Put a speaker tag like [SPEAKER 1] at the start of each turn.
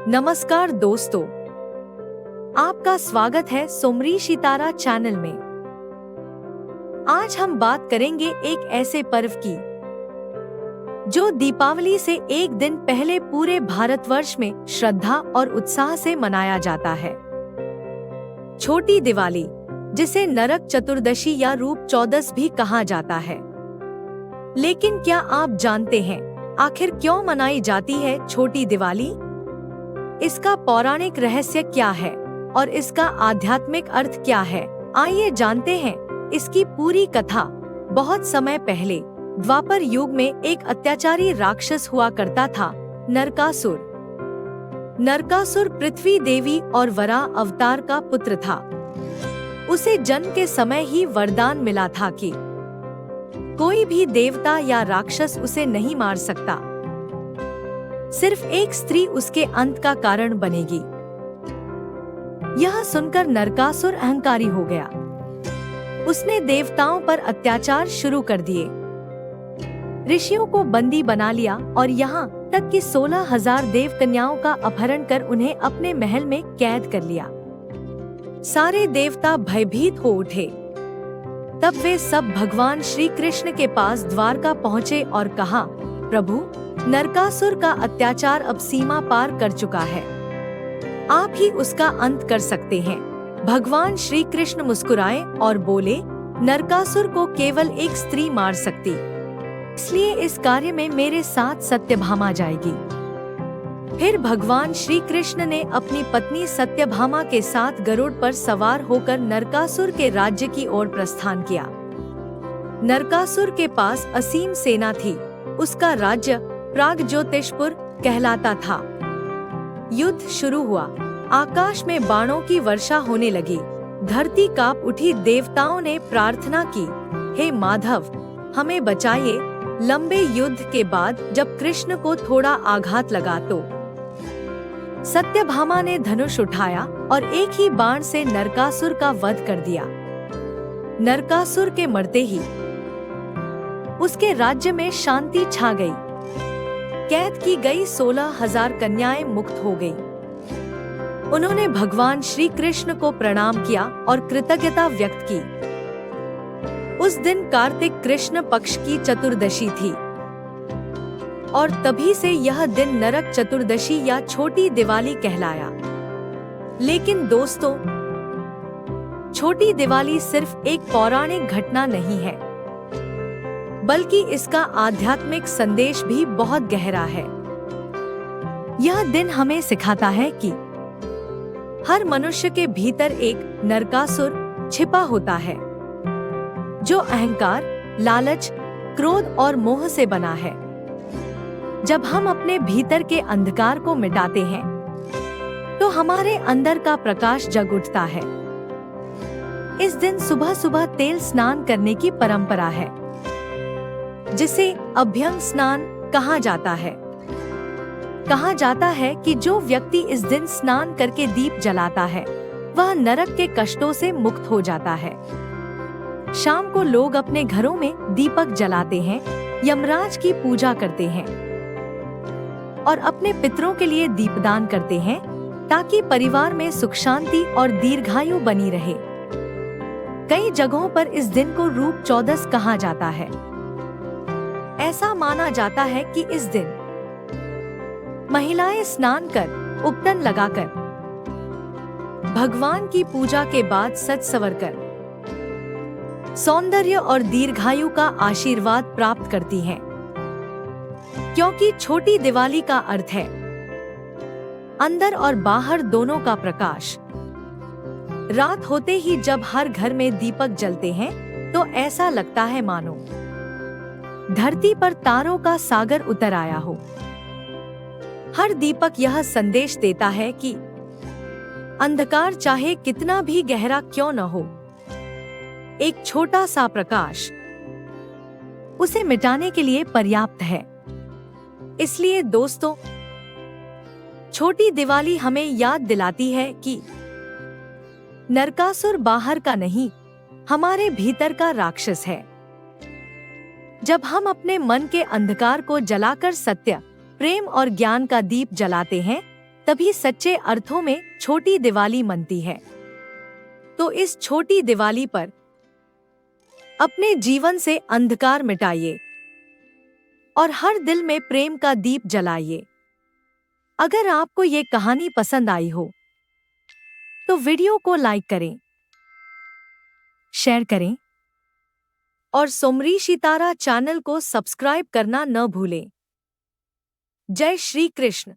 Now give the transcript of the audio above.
[SPEAKER 1] नमस्कार दोस्तों, आपका स्वागत है सोमरी सितारा चैनल में। आज हम बात करेंगे एक ऐसे पर्व की जो दीपावली से एक दिन पहले पूरे भारतवर्ष में श्रद्धा और उत्साह से मनाया जाता है। छोटी दिवाली, जिसे नरक चतुर्दशी या रूप चौदस भी कहा जाता है। लेकिन क्या आप जानते हैं आखिर क्यों मनाई जाती है छोटी दिवाली? इसका पौराणिक रहस्य क्या है और इसका आध्यात्मिक अर्थ क्या है? आइए जानते हैं इसकी पूरी कथा। बहुत समय पहले द्वापर युग में एक अत्याचारी राक्षस हुआ करता था, नरकासुर। नरकासुर पृथ्वी देवी और वरा अवतार का पुत्र था। उसे जन्म के समय ही वरदान मिला था कि कोई भी देवता या राक्षस उसे नहीं मार सकता, सिर्फ एक स्त्री उसके अंत का कारण बनेगी। यह सुनकर नरकासुर अहंकारी हो गया। उसने देवताओं पर अत्याचार शुरू कर दिए, ऋषियों को बंदी बना लिया और यहाँ तक कि 16,000 देव कन्याओं का अपहरण कर उन्हें अपने महल में कैद कर लिया। सारे देवता भयभीत हो उठे। तब वे सब भगवान श्री कृष्ण के पास द्वारका पहुँचे और कहा, प्रभु, नरकासुर का अत्याचार अब सीमा पार कर चुका है, आप ही उसका अंत कर सकते हैं। भगवान श्री कृष्ण मुस्कुराए और बोले, नरकासुर को केवल एक स्त्री मार सकती, इसलिए इस कार्य में मेरे साथ सत्यभामा जाएगी। फिर भगवान श्री कृष्ण ने अपनी पत्नी सत्यभामा के साथ गरुड़ पर सवार होकर नरकासुर के राज्य की ओर प्रस्थान किया। नरकासुर के पास असीम सेना थी। उसका राज्य प्रागज्योतिषपुर कहलाता था। युद्ध शुरू हुआ। आकाश में बाणों की वर्षा होने लगी। धरती कांप उठी। देवताओं ने प्रार्थना की, हे माधव, हमें बचाइए। लंबे युद्ध के बाद जब कृष्ण को थोड़ा आघात लगा तो सत्यभामा ने धनुष उठाया और एक ही बाण से नरकासुर का वध कर दिया। नरकासुर के मरते ही उसके राज्य में शांति छा गई। कैद की गई 16,000 कन्याएं मुक्त हो गईं। उन्होंने भगवान श्री कृष्ण को प्रणाम किया और कृतज्ञता व्यक्त की। उस दिन कार्तिक कृष्ण पक्ष की चतुर्दशी थी और तभी से यह दिन नरक चतुर्दशी या छोटी दिवाली कहलाया। लेकिन दोस्तों, छोटी दिवाली सिर्फ एक पौराणिक घटना नहीं है, बल्कि इसका आध्यात्मिक संदेश भी बहुत गहरा है। यह दिन हमें सिखाता है कि हर मनुष्य के भीतर एक नरकासुर छिपा होता है, जो अहंकार, लालच, क्रोध और मोह से बना है। जब हम अपने भीतर के अंधकार को मिटाते हैं, तो हमारे अंदर का प्रकाश जग उठता है। इस दिन सुबह सुबह तेल स्नान करने की परंपरा है, जिसे अभ्यंग स्नान कहा जाता है। कहा जाता है कि जो व्यक्ति इस दिन स्नान करके दीप जलाता है, वह नरक के कष्टों से मुक्त हो जाता है। शाम को लोग अपने घरों में दीपक जलाते हैं, यमराज की पूजा करते हैं और अपने पितरों के लिए दीपदान करते हैं, ताकि परिवार में सुख शांति और दीर्घायु बनी रहे। कई जगहों पर इस दिन को रूप चौदस कहा जाता है। ऐसा माना जाता है कि इस दिन महिलाएं स्नान कर, उपटन लगाकर, भगवान की पूजा के बाद सज संवर कर सौंदर्य और दीर्घायु का आशीर्वाद प्राप्त करती हैं। क्योंकि छोटी दिवाली का अर्थ है अंदर और बाहर दोनों का प्रकाश। रात होते ही जब हर घर में दीपक जलते हैं, तो ऐसा लगता है मानो धरती पर तारों का सागर उतर आया हो। हर दीपक यह संदेश देता है कि अंधकार चाहे कितना भी गहरा क्यों न हो, एक छोटा सा प्रकाश उसे मिटाने के लिए पर्याप्त है। इसलिए दोस्तों, छोटी दिवाली हमें याद दिलाती है कि नरकासुर बाहर का नहीं, हमारे भीतर का राक्षस है। जब हम अपने मन के अंधकार को जलाकर सत्य, प्रेम और ज्ञान का दीप जलाते हैं, तभी सच्चे अर्थों में छोटी दिवाली मनती है। तो इस छोटी दिवाली पर अपने जीवन से अंधकार मिटाइए और हर दिल में प्रेम का दीप जलाइए। अगर आपको ये कहानी पसंद आई हो तो वीडियो को लाइक करें, शेयर करें और सोमरी सितारा चैनल को सब्सक्राइब करना न भूलें। जय श्री कृष्ण।